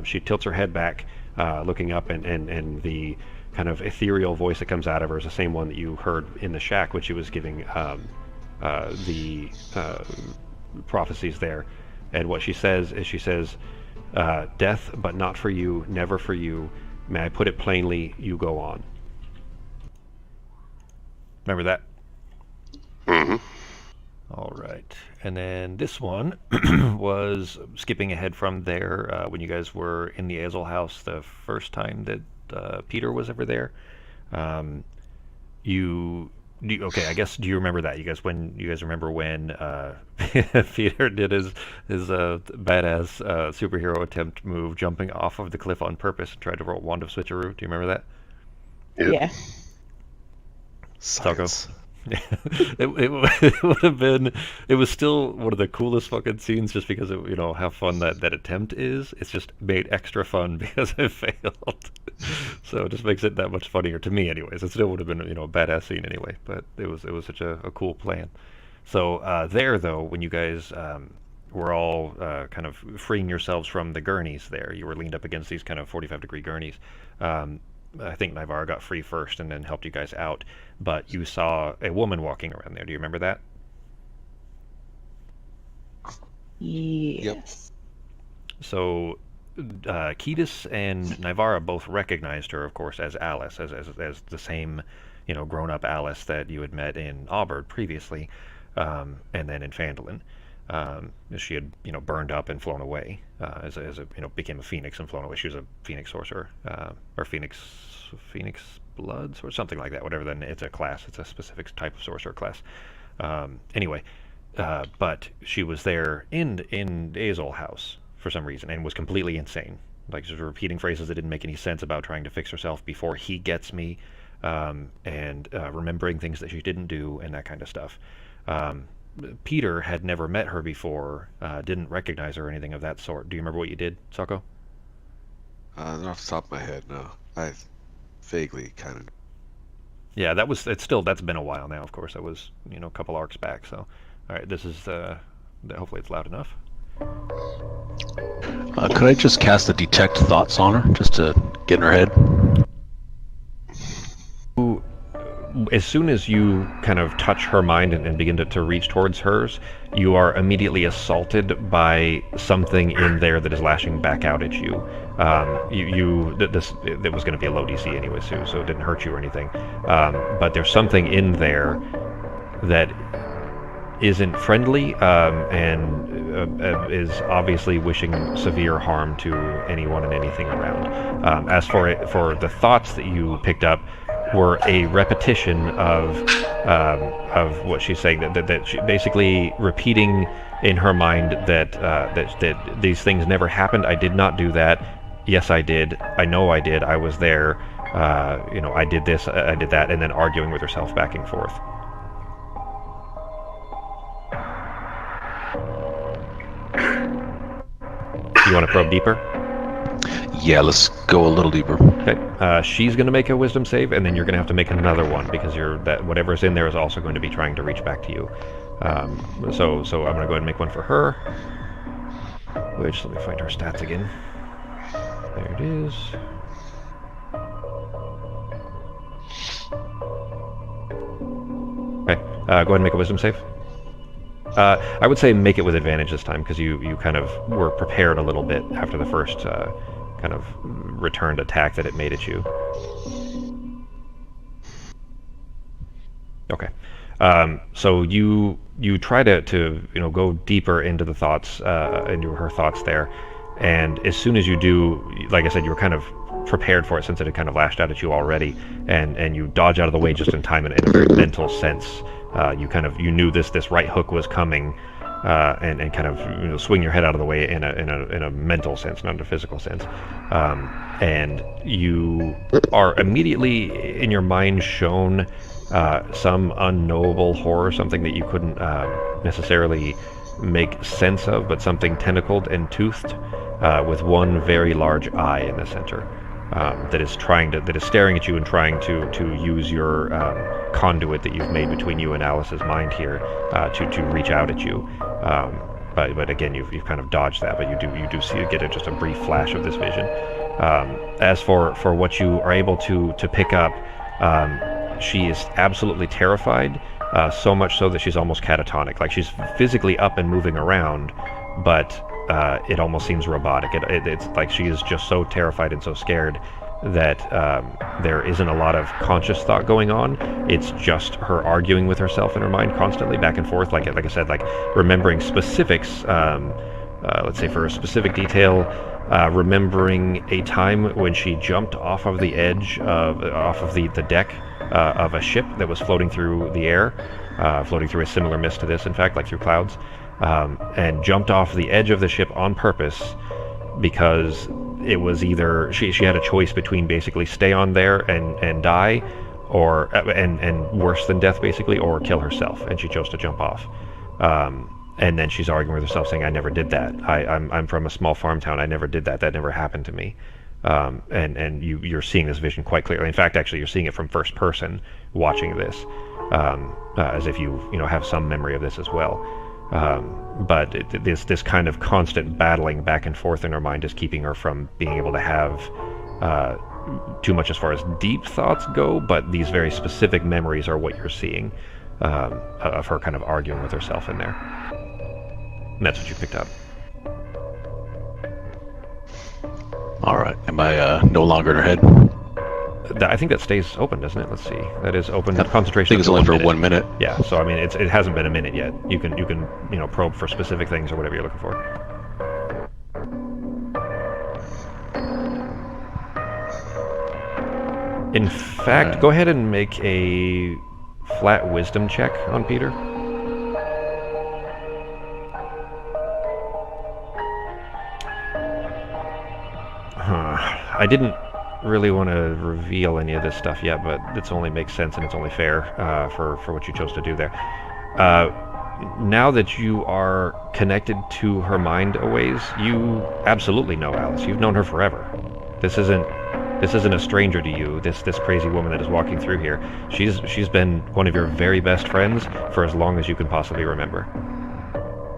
She tilts her head back, looking up, and the kind of ethereal voice that comes out of her is the same one that you heard in the shack when she was giving the prophecies there. And what she says is, death, but not for you, never for you. May I put it plainly, you go on. Remember that? Mm-hmm. All right. And then this one was skipping ahead from there when you guys were in the Azel house the first time that Peter was ever there. Okay, I guess, do you remember that? You guys remember when Peter did his badass superhero attempt move, jumping off of the cliff on purpose and tried to roll Wand of Switcheroo? Do you remember that? Yep. Yeah. Science. It would have been. It was still one of the coolest fucking scenes, just because of how fun that attempt is. It's just made extra fun because it failed. So it just makes it that much funnier to me, anyways. It still would have been a badass scene anyway, but it was such a cool plan. So there though, when you guys were all kind of freeing yourselves from the gurneys, there you were leaned up against these kind of 45-degree gurneys. I think Navarre got free first and then helped you guys out, but you saw a woman walking around there. Do you remember that? Yes. So Ketis and Navarre both recognized her, of course, as Alice, as the same, grown-up Alice that you had met in Aubert previously, and then in Phandalin. She had, burned up and flown away, as a became a phoenix and flown away. She was a phoenix sorcerer, or phoenix bloods, or something like that. Whatever. Then it's a class. It's a specific type of sorcerer class. Anyway, but she was there in Azel house for some reason and was completely insane. Like, she was repeating phrases that didn't make any sense about trying to fix herself before he gets me, and remembering things that she didn't do and that kind of stuff. Peter had never met her before, didn't recognize her or anything of that sort. Do you remember what you did, Sako? Not off the top of my head, no. I vaguely kind of. Yeah, that's been a while now, of course. That was, a couple arcs back, so. Alright, this is, hopefully it's loud enough. Could I just cast a detect thoughts on her, just to get in her head? as soon as you kind of touch her mind and begin to reach towards hers, you are immediately assaulted by something in there that is lashing back out at you. It was going to be a low DC anyway, Sue, so it didn't hurt you or anything. But there's something in there that isn't friendly and is obviously wishing severe harm to anyone and anything around. As for the thoughts that you picked up, were a repetition of what she's saying, that she basically repeating in her mind that these things never happened. I did not do that. Yes, I did. I know I did. I was there. I did this. I did that, and then arguing with herself back and forth. You want to probe deeper? Yeah, let's go a little deeper. Okay. She's going to make a wisdom save, and then you're going to have to make another one because whatever's in there is also going to be trying to reach back to you. So I'm going to go ahead and make one for her. Which, let me find her stats again. There it is. Okay. Go ahead and make a wisdom save. I would say make it with advantage this time because you kind of were prepared a little bit after the first kind of returned attack that it made at you. Okay. So you try to go deeper into the thoughts, into her thoughts there, and as soon as you do, like I said, you were kind of prepared for it since it had kind of lashed out at you already, and you dodge out of the way just in time in a very mental sense. You knew this right hook was coming, and kind of swing your head out of the way in a mental sense, not in a physical sense, and you are immediately in your mind shown some unknowable horror, something that you couldn't necessarily make sense of, but something tentacled and toothed, with one very large eye in the center. That is staring at you and trying to use your conduit that you've made between you and Alice's mind here to reach out at you. But again, you've kind of dodged that, but you do get just a brief flash of this vision. As for what you are able to pick up, she is absolutely terrified, so much so that she's almost catatonic. Like she's physically up and moving around, but it almost seems robotic. It's like she is just so terrified and so scared that there isn't a lot of conscious thought going on. It's just her arguing with herself in her mind constantly, back and forth. Like I said, like remembering specifics. Let's say for a specific detail, remembering a time when she jumped off of the edge off of the deck of a ship that was floating through the air, floating through a similar mist to this, in fact, like through clouds. And jumped off the edge of the ship on purpose because it was either she had a choice between basically stay on there and die, or and worse than death basically, or kill herself, and she chose to jump off. And then she's arguing with herself, saying, "I never did that. I'm from a small farm town. I never did that. That never happened to me." And you're seeing this vision quite clearly. In fact, actually, you're seeing it from first person, watching this, as if you have some memory of this as well. But this kind of constant battling back and forth in her mind is keeping her from being able to have too much as far as deep thoughts go, but these very specific memories are what you're seeing of her kind of arguing with herself in there. And that's what you picked up. Alright, am I no longer in her head? I think that stays open, doesn't it? Let's see. That is open. Concentration. I think it's only for 1 minute. Yeah. So I mean, it hasn't been a minute yet. You can probe for specific things or whatever you're looking for. In fact, go ahead and make a flat wisdom check on Peter. I didn't really want to reveal any of this stuff yet, but it only makes sense and it's only fair for what you chose to do there. Now that you are connected to her mind a ways, you absolutely know Alice. You've known her forever. This isn't a stranger to you. This crazy woman that is walking through here. She's been one of your very best friends for as long as you can possibly remember.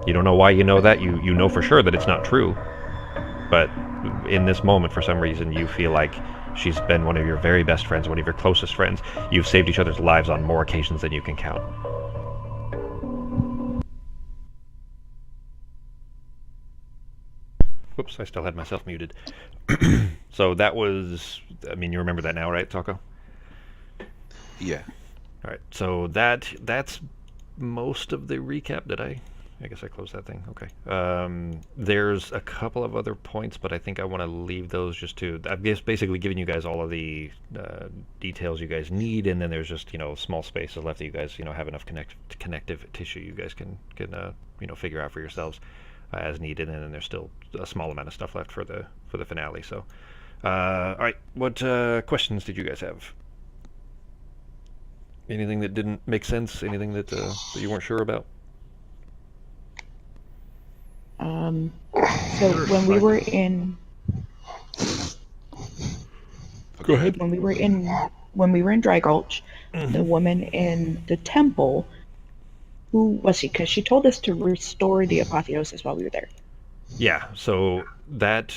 You don't know why you know that. You know for sure that it's not true, but in this moment, for some reason, you feel like She's been one of your very best friends, one of your closest friends. You've saved each other's lives on more occasions than you can count. Whoops, I still had myself muted. So that was, I mean, you remember that now, right, Taco? Yeah. All right, so that's most of the recap. Did I guess I closed that thing. Okay. There's a couple of other points, but I think I want to leave those just to, I've just basically given you guys all of the details you guys need, and then there's just, small spaces left that you guys, have enough connective tissue you guys can figure out for yourselves as needed, and then there's still a small amount of stuff left for the finale. So, all right, what questions did you guys have? Anything that didn't make sense? Anything that you weren't sure about? So when we were in, Go ahead. when we were in Dry Gulch, the woman in the temple, who was she? Because she told us to restore the apotheosis while we were there. Yeah, so that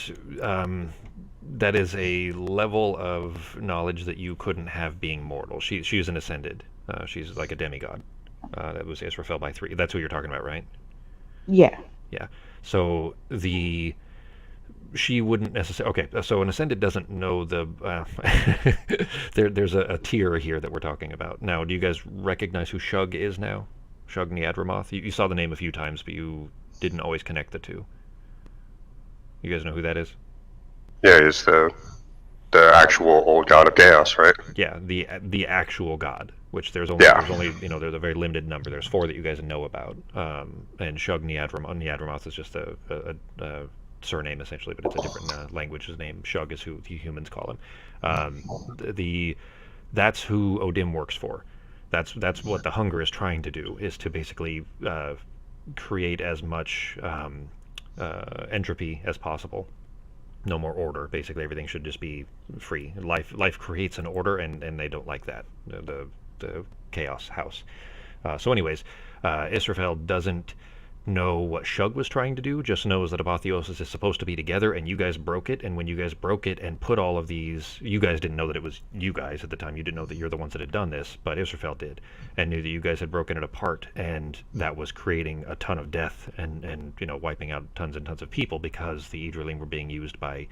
is a level of knowledge that you couldn't have being mortal. She's an ascended. She's like a demigod. That was Israfel by 3. That's who you're talking about, right? Yeah. Yeah. So she wouldn't necessarily. Okay, so an ascended doesn't know the. There's a tier here that we're talking about. Now, do you guys recognize who Shug is now? Shug Niadramoth? You saw the name a few times, but you didn't always connect the two. You guys know who that is? Yeah, he's the actual old god of chaos, right? Yeah, the actual god, which there's only there's a very limited number. There's 4 that you guys know about, and Shug Niadramoth is just a surname essentially, but it's a different language. His name Shug is who the humans call him. That's who Odin works for. That's what the Hunger is trying to do, is to basically create as much entropy as possible. No more order. Basically, everything should just be free. Life creates an order, and they don't like that. The chaos house. So, anyways, Israfel doesn't know what Shug was trying to do. Just knows that apotheosis is supposed to be together, and you guys broke it. And when you guys broke it and put all of these, you guys didn't know that it was you guys at the time. You didn't know that you're the ones that had done this, but Israfel did, and knew that you guys had broken it apart, and that was creating a ton of death and wiping out tons and tons of people, because the Idriling were being used by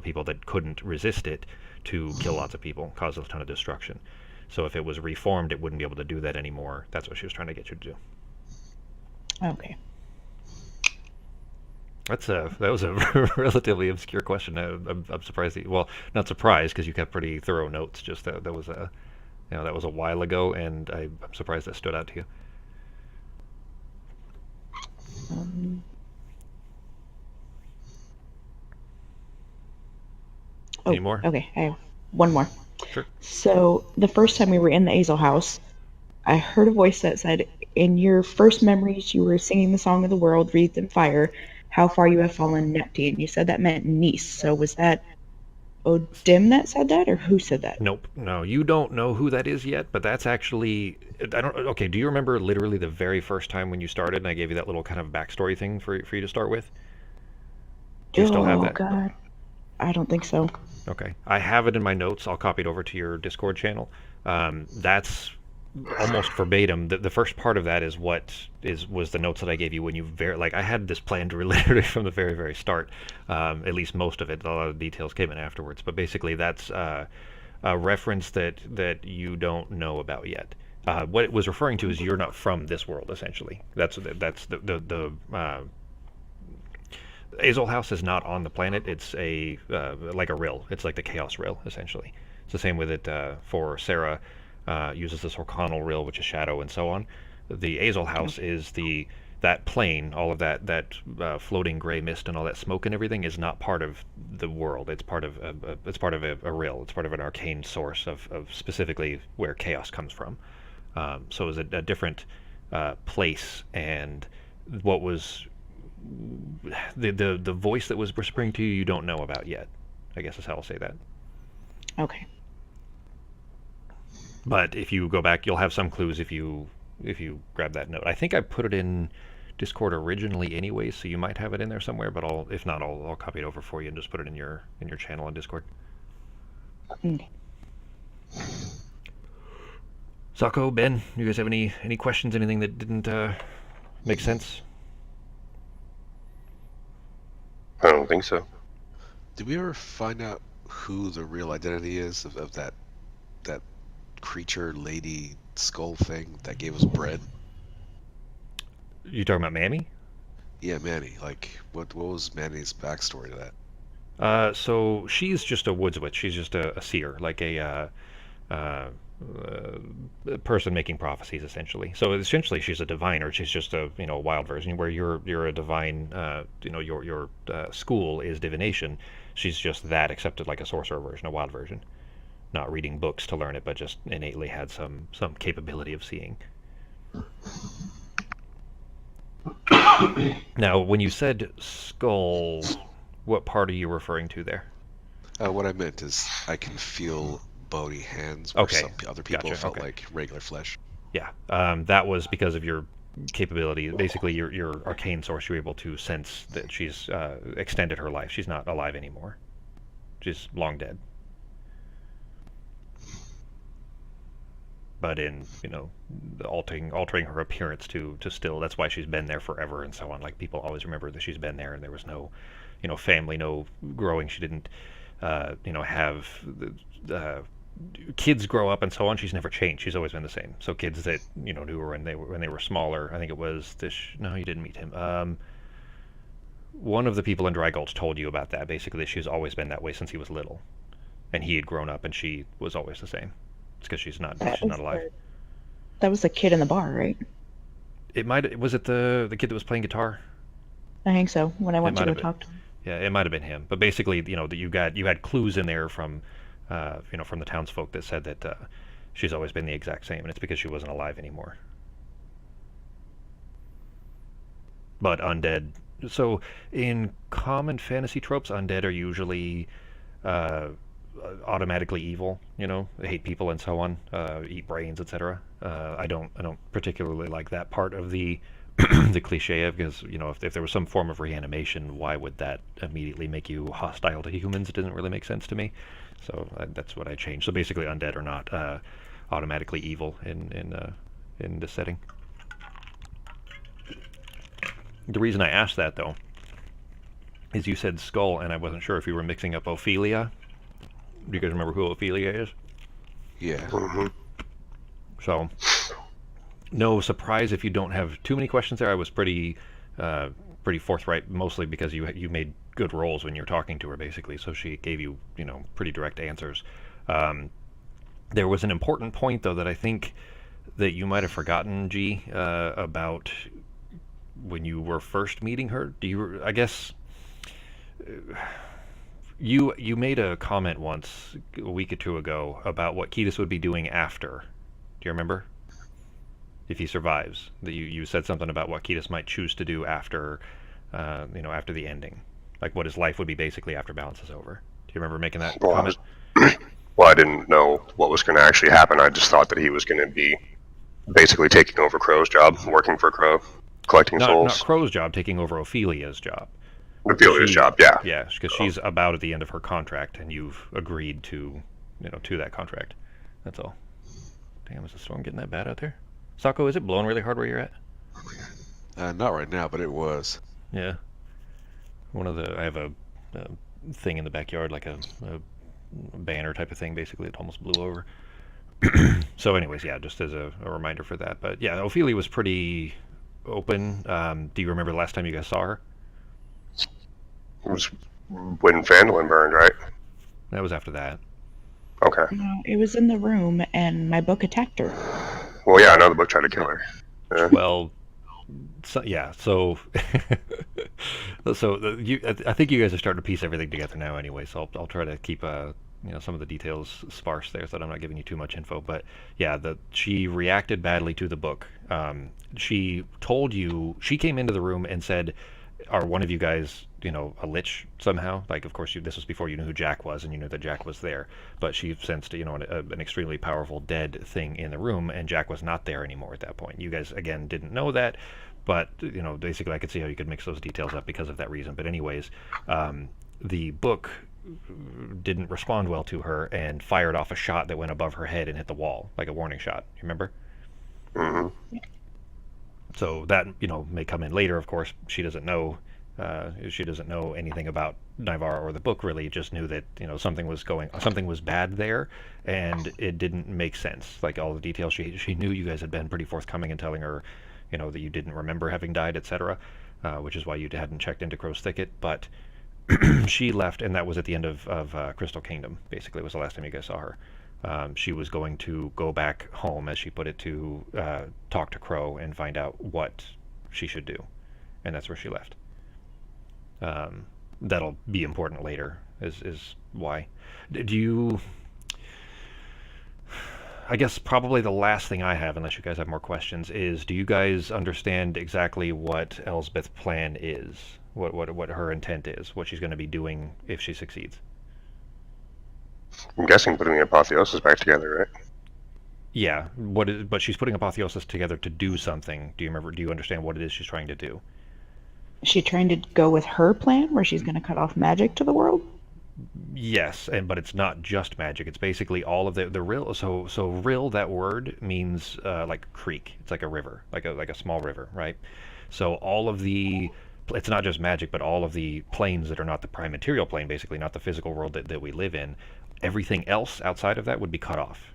people that couldn't resist it to kill lots of people, cause a ton of destruction. So if it was reformed, it wouldn't be able to do that anymore. That's what she was trying to get you to do. Okay. That was a relatively obscure question. I'm surprised that, well, not surprised, because you kept pretty thorough notes. Just that was a while ago, and I'm surprised that stood out to you. Any more? Okay, I have one more. Sure. So the first time we were in the Azel house, I heard a voice that said, "In your first memories, you were singing the song of the world, wreathed in fire. How far you have fallen, Nepti." And you said that meant niece. So was that Odin that said that, or who said that? Nope. No, you don't know who that is yet, but that's actually, okay, do you remember literally the very first time when you started and I gave you that little kind of backstory thing for you to start with? Do you still have that? Oh, God. I don't think so. Okay. I have it in my notes. I'll copy it over to your Discord channel. That's almost verbatim. The first part of that was the notes that I gave you when you I had this planned literally from the very, very start. At least most of it. A lot of the details came in afterwards. But basically, that's a reference that you don't know about yet. What it was referring to is you're not from this world, essentially. That's the Azel House is not on the planet. It's like a rill. It's like the Chaos Rill, essentially. It's the same with it for Sarah. Uses this Orcanal Rill, which is shadow, and so on. The Azel House is that plane, all of that floating gray mist and all that smoke and everything is not part of the world. It's part of a rill. It's part of an arcane source of specifically where chaos comes from. So it's a different place, and what was the voice that was whispering to you, you don't know about yet. I guess is how I'll say that. Okay. But if you go back, you'll have some clues if you grab that note. I think I put it in Discord originally anyway, so you might have it in there somewhere. But if not, I'll copy it over for you and just put it in your channel on Discord. Okay. Sako, Ben, you guys have any questions? Anything that didn't make sense? I don't think so. Did we ever find out who the real identity is of that creature lady skull thing that gave us bread? You talking about Mammy? Yeah, Manny. Like, what was Manny's backstory to that? So she's just a woods witch. She's just a seer, like a person making prophecies, essentially. So essentially, she's a diviner. She's just a wild version. Where you're a divine. Your school is divination. She's just that, except like a sorcerer version, a wild version. Not reading books to learn it, but just innately had some capability of seeing. Now, when you said skull, what part are you referring to there? What I meant is I can feel bony hands where Okay, some other people gotcha, felt okay. like regular flesh. Yeah, that was because of your capability. Basically, your arcane source, you're able to sense that she's extended her life. She's not alive anymore. She's long dead. But in altering her appearance to still, that's why she's been there forever and so on. Like, people always remember that she's been there, and there was no family, no growing. She didn't have kids grow up and so on. She's never changed. She's always been the same. So kids that knew her when they were smaller. I think it was this. No, you didn't meet him. One of the people in Dry Gulch told you about that. Basically, that she's always been that way since he was little, and he had grown up, and she was always the same. It's because she's not alive. That was the kid in the bar, right? Was it the kid that was playing guitar? I think so. When I went to go been. talk to him. Yeah, it might have been him. But basically, that you had clues in there from from the townsfolk that said that she's always been the exact same, and it's because she wasn't alive anymore. But undead. So in common fantasy tropes, undead are usually automatically evil. They hate people and so on, eat brains, etc. I don't particularly like that part of the the cliche, because if there was some form of reanimation, why would that immediately make you hostile to humans? It doesn't really make sense to me. So that's what I changed. So basically, undead are not automatically evil in this setting. The reason I asked that, though, is you said skull, and I wasn't sure if you were mixing up Ophelia. Do you guys remember who Ophelia is? Yeah. Mm-hmm. So, no surprise if you don't have too many questions there. I was pretty forthright, mostly because you made good rolls when you were talking to her, basically. So she gave you pretty direct answers. There was an important point, though, that I think that you might have forgotten, G, about when you were first meeting her. I guess you made a comment once a week or two ago about what Ketis would be doing after. Do you remember? If he survives, that you said something about what Ketis might choose to do after, after the ending, like what his life would be basically after Balance is over. Do you remember making that comment? Well, I didn't know what was going to actually happen. I just thought that he was going to be basically taking over Crow's job, working for Crow, collecting souls. Not Crow's job, taking over Ophelia's job. Ophelia's job, yeah. Yeah, because she's about at the end of her contract, and you've agreed to that contract. That's all. Damn, is the storm getting that bad out there? Sako, is it blowing really hard where you're at? Not right now, but it was. Yeah. I have a thing in the backyard, like a banner type of thing, basically. It almost blew over. So anyways, yeah, just as a reminder for that. But yeah, Ophelia was pretty open. Do you remember the last time you guys saw her? It was when Fandolin burned, right? That was after that. Okay. No, it was in the room, and my book attacked her. Well, yeah, another book tried to kill her. Yeah. Well, yeah, so I think you guys are starting to piece everything together now anyway, so I'll try to keep some of the details sparse there so that I'm not giving you too much info. But yeah, she reacted badly to the book. She told you, she came into the room and said, are one of you guys a lich somehow? Like, of course, this was before you knew who Jack was, and you knew that Jack was there. But she sensed, an extremely powerful dead thing in the room, and Jack was not there anymore at that point. You guys, again, didn't know that, but, basically I could see how you could mix those details up because of that reason. But anyways, the book didn't respond well to her and fired off a shot that went above her head and hit the wall, like a warning shot. You remember? Mm-hmm. So that, may come in later, of course. She doesn't know anything about Nivara or the book, really. Just knew that, something was bad there, and it didn't make sense. Like, all the details, she knew you guys had been pretty forthcoming in telling her, that you didn't remember having died, etc., which is why you hadn't checked into Crow's Thicket, but she left, and that was at the end of Crystal Kingdom, basically. It was the last time you guys saw her. She was going to go back home, as she put it, to talk to Crow and find out what she should do. And that's where she left. That'll be important later, is why. Do you... I guess probably the last thing I have, unless you guys have more questions, is do you guys understand exactly what Elsbeth's plan is? What her intent is? What she's going to be doing if she succeeds? I'm guessing putting the apotheosis back together, right? Yeah, but she's putting apotheosis together to do something. Do you understand what it is she's trying to do? Is she trying to go with her plan where she's going to cut off magic to the world? Yes, but it's not just magic. It's basically all of the rill. So rill, that word means like creek. It's like a river, like a small river, right? So all of the, it's not just magic, but all of the planes that are not the prime material plane, basically not the physical world that we live in, everything else outside of that would be cut off.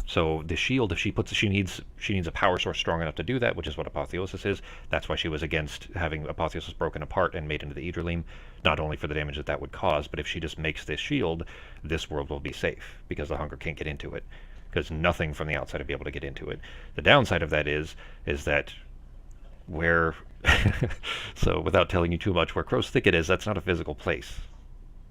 So the shield, if she needs a power source strong enough to do that, which is what apotheosis is. That's why she was against having apotheosis broken apart and made into the Idrilim, not only for the damage that would cause, but if she just makes this shield, this world will be safe because the Hunger can't get into it, because nothing from the outside will be able to get into it. The downside of that is that where, so without telling you too much, where Crow's Thicket is, that's not a physical place.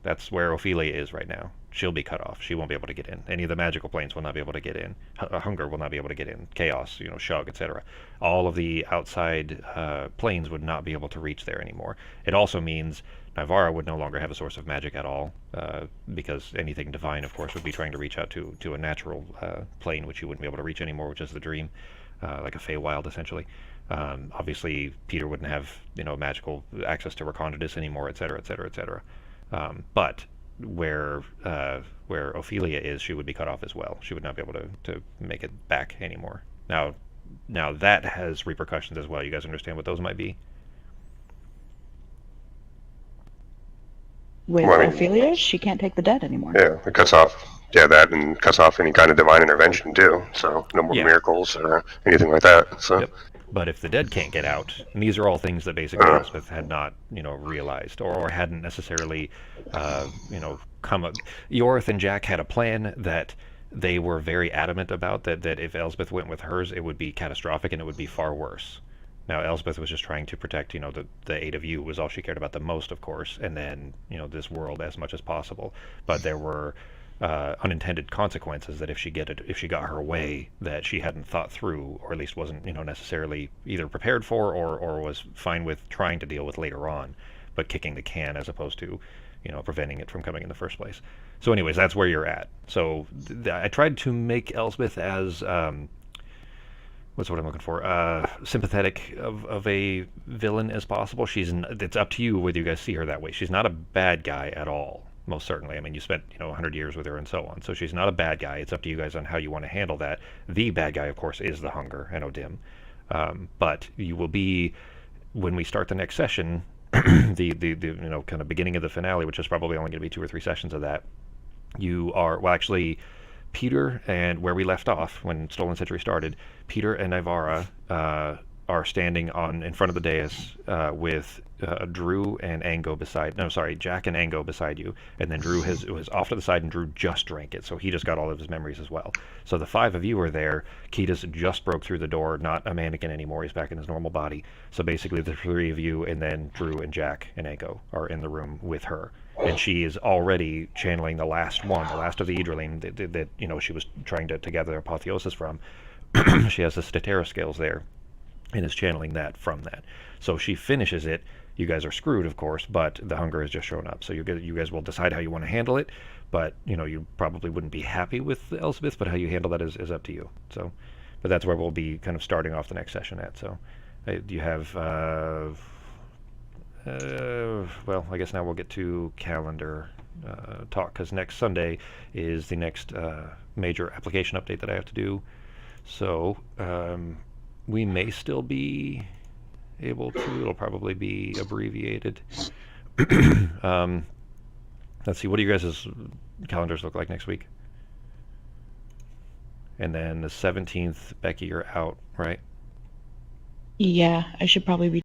That's where Ophelia is right now. She'll be cut off. She won't be able to get in. Any of the magical planes will not be able to get in. Hunger will not be able to get in. Chaos, Shug, etc. All of the outside planes would not be able to reach there anymore. It also means Nivara would no longer have a source of magic at all, because anything divine, of course, would be trying to reach out to a natural plane, which you wouldn't be able to reach anymore, which is the dream, like a Feywild, essentially. Obviously, Peter wouldn't have, magical access to Recondidus anymore, etc., etc., etc. But where Ophelia is, she would be cut off as well. She would not be able to make it back anymore. Now that has repercussions as well. You guys understand what those might be? With Ophelia, she can't take the dead anymore. Yeah, it cuts off. Yeah, that, and cuts off any kind of divine intervention too. So no more miracles or anything like that. So. Yep. But if the dead can't get out, and these are all things that basically Elspeth had not, realized or hadn't necessarily, come up. Yorith and Jack had a plan that they were very adamant about, that if Elspeth went with hers, it would be catastrophic and it would be far worse. Now, Elspeth was just trying to protect, the 8 of you was all she cared about the most, of course, and then, this world as much as possible. But there were unintended consequences that if she got her way, that she hadn't thought through, or at least wasn't necessarily either prepared for or was fine with trying to deal with later on, but kicking the can as opposed to preventing it from coming in the first place. So anyways, that's where you're at. So I tried to make Elspeth as what's what I'm looking for, sympathetic of a villain as possible. It's up to you whether you guys see her that way. She's not a bad guy at all. Most certainly. I mean, you spent 100 years with her and so on. So she's not a bad guy. It's up to you guys on how you want to handle that. The bad guy, of course, is the Hunger and Odim. But you will be, when we start the next session, the kind of beginning of the finale, which is probably only going to be 2 or 3 sessions of that. You are, well, actually, Peter and where we left off when Stolen Century started, Peter and Nivara are standing in front of the dais with Drew and Ango Jack and Ango beside you, and then Drew was off to the side, and Drew just drank it, so he just got all of his memories as well. So the 5 of you are there. Ketis just broke through the door, not a mannequin anymore. He's back in his normal body. So basically the 3 of you, and then Drew and Jack and Ango are in the room with her. And she is already channeling the last of the Idrilim that she was trying to gather apotheosis from. She has the Statera scales there, and is channeling that from that. So she finishes it. You guys are screwed, of course, but the Hunger has just shown up. So you guys will decide how you want to handle it, but you probably wouldn't be happy with Elspeth, but how you handle that is up to you. So, but that's where we'll be kind of starting off the next session at. So you have Well, I guess now we'll get to calendar talk, because next Sunday is the next major application update that I have to do. So we may still be able to. It'll probably be abbreviated. Let's see. What do you guys' calendars look like next week? And then the 17th, Becky, you're out, right? Yeah, I should probably be